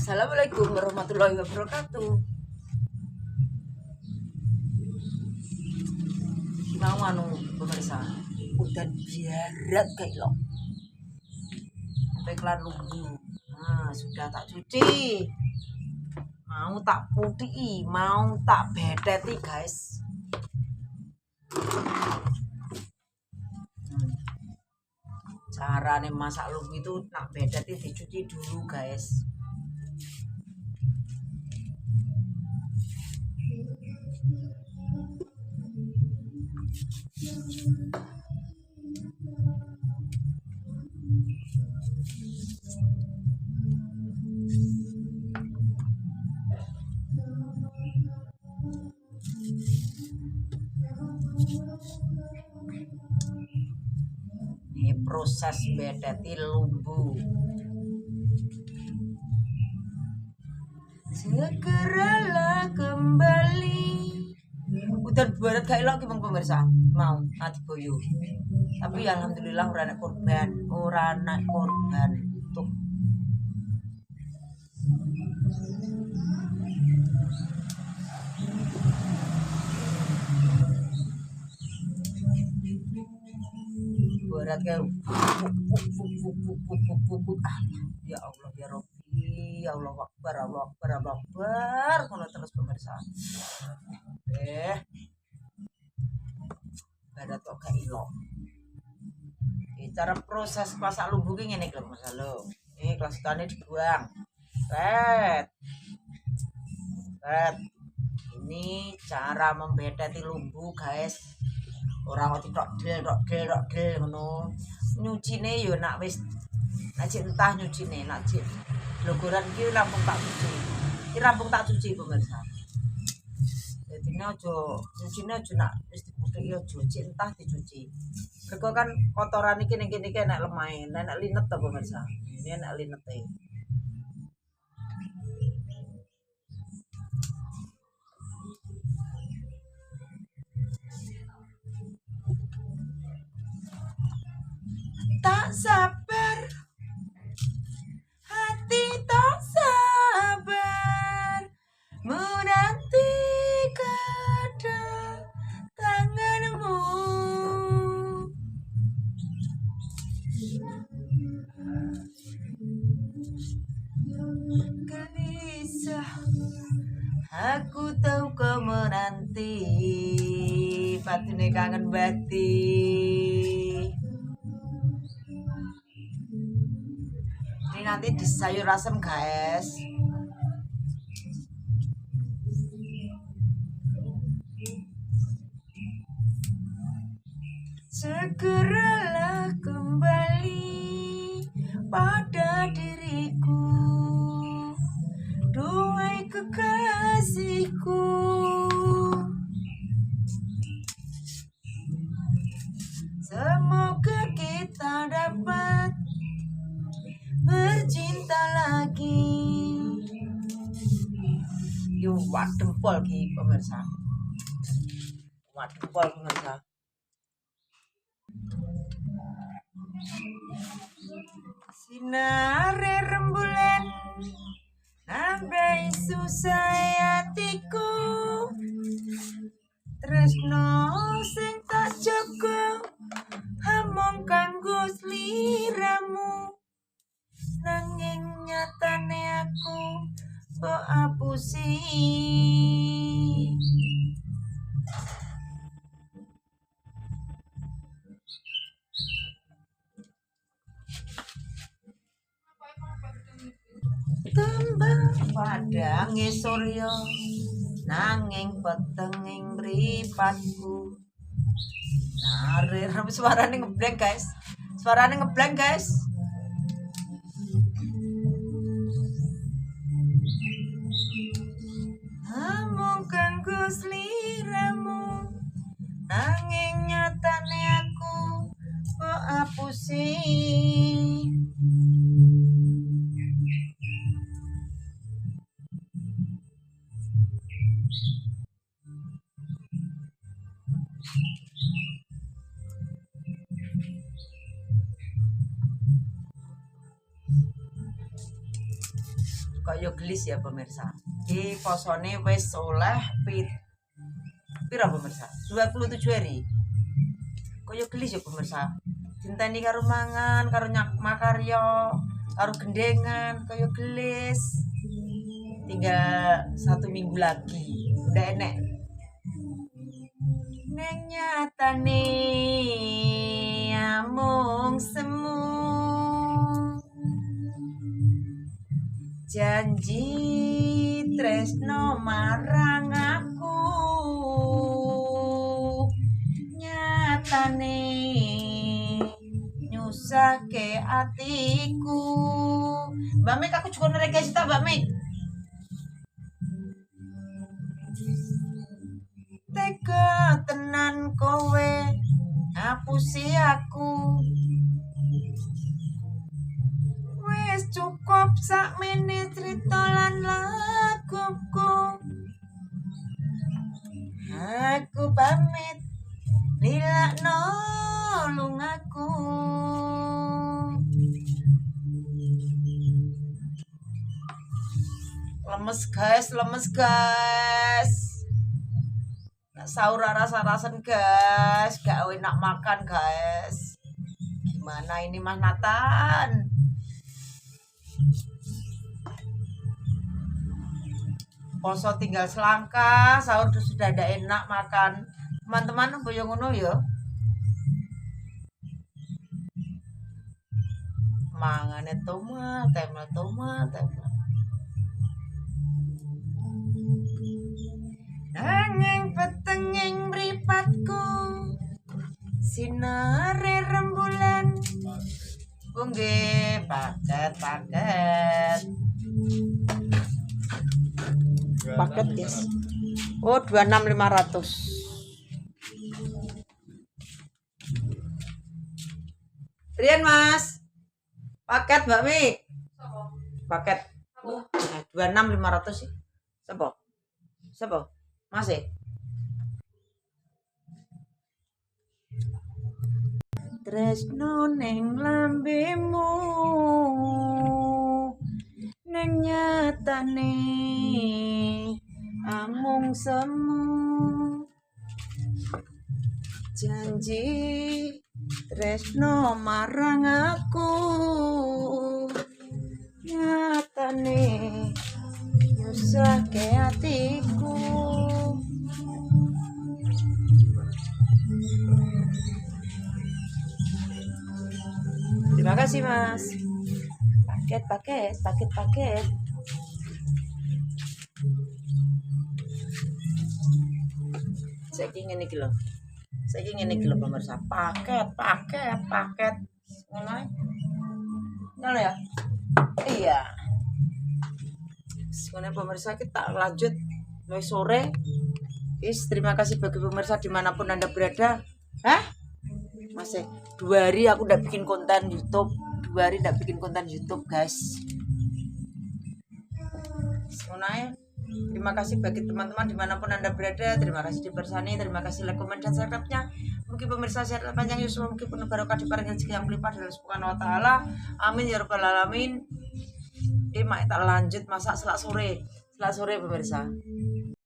Assalamualaikum warahmatullahi wabarakatuh. Mau pemirsa, udah biarat kayak lo. Baiklah lumbu. Nah, sudah tak cuci. Mau tak putih, mau tak bedeti, guys. Cara nih masak lumbu itu nak bedeti dicuci dulu, guys. Ini proses bedeti lumbu. Segeralah kembali. Udah barat gak elok ki pemirsa. Mau ati boyo. Tapi alhamdulillah ora anak korban, Tuh. Berat kayak ya Allah ya Rabbi, ya Allah Akbar, Allah Akbar, Allah Akbar. Kalau terus pemirsa. Berat kok gak ilok. Cara proses masak lumbu ini nih kalau masalah. Ini kelas tani dibuang. Red. Ini cara membedeti lumbu, guys. Orang tidak del ngono. Nyucine yo nak wis entah nyucine nak cik. Logoran ki rampung tak cuci. Ki rampung tak cuci pemirsa. Jadi ini aja nyucine aja nak wis dibutuhi aja cik entah dicuci. Mergo kan kotoran iki ning kene iki enak lemah, enak linet to pemirsa. Ini enak linete. Tak sabar, hati tak sabar menanti kedatanganmu. Gelisah, aku tahu kau menanti, batine kangen bati. Ini nanti di sayur asem, guys. Segeralah kembali pada diriku, duhai kekasihku. Semoga kita dapat bercinta lagi. Yuk, wadempol ki pemirsa. Wadempol pemirsa. Sinare rembulan nambahi susah hatiku, tresno sing tak jaga hamong kanggo sliramu. Nanging nyatane aku mbok apusi. Tembang padange surya nanging petenging mripatku. Narir suarane ngeblank, guys. Hamung kanggo sliramu, nanging nyatane aku kok apusi. kok yo gelis ya pemirsa. Iki posone wis oleh pira pemirsa? 27 hari. Kok yo gelis ya pemirsa. Dinteni karo mangan, karo makarya, karo gendengan, kok yo gelis. Tinggal 1 minggu lagi. Udah enek. Neng nyatane amung semu janji tresno marang aku nyatane nyusake atiku. Mbak Mek, aku juga nereka cita Mbak Mek. Tega tenan kowe ngapusi aku. Wis cukup sakmene crita lan laguku. Aku pamit lilakno lungaku. Lemes guys. Sahur rasa-rasan guys, gak enak makan guys. Gimana ini Mas Nathan? Poso tinggal selangkah, sahur sudah ada enak makan. Teman-teman boyo ngono ya. Mangane tomat, tomat. Nanging petenging mripatku sinare rembulan. Nggih, paket. Paket, guys. Oh, 26.500. Rian, Mas. Paket, Mbak Mi. Paket. 26.500 sih. Sapa? Masih. Tresno neng lambemu neng nyatane amung semu janji tresno marang aku nyatane nyusake hatiku. Terima kasih Mas. Paket. Saiki ngene iki lho pemirsa. Paket. Ngono ya? Iya. Sebenarnya pemirsa kita lanjut mulai sore. Terima kasih bagi pemirsa dimanapun Anda berada. Masih 2 hari aku udah bikin konten YouTube. 2 hari udah bikin konten YouTube guys. Semuanya. Terima kasih bagi teman-teman dimanapun Anda berada. Terima kasih dibersani. Terima kasih like, komen, dan subscribe-nya. Mungkin pemirsa sehat panjang Yusuf. Mungkin penuh barokah diparingi rezeki yang melimpah dari Subhanahu wa taala. Amin ya rabbal alamin. Mak tak lanjut masak selak sore pemirsa.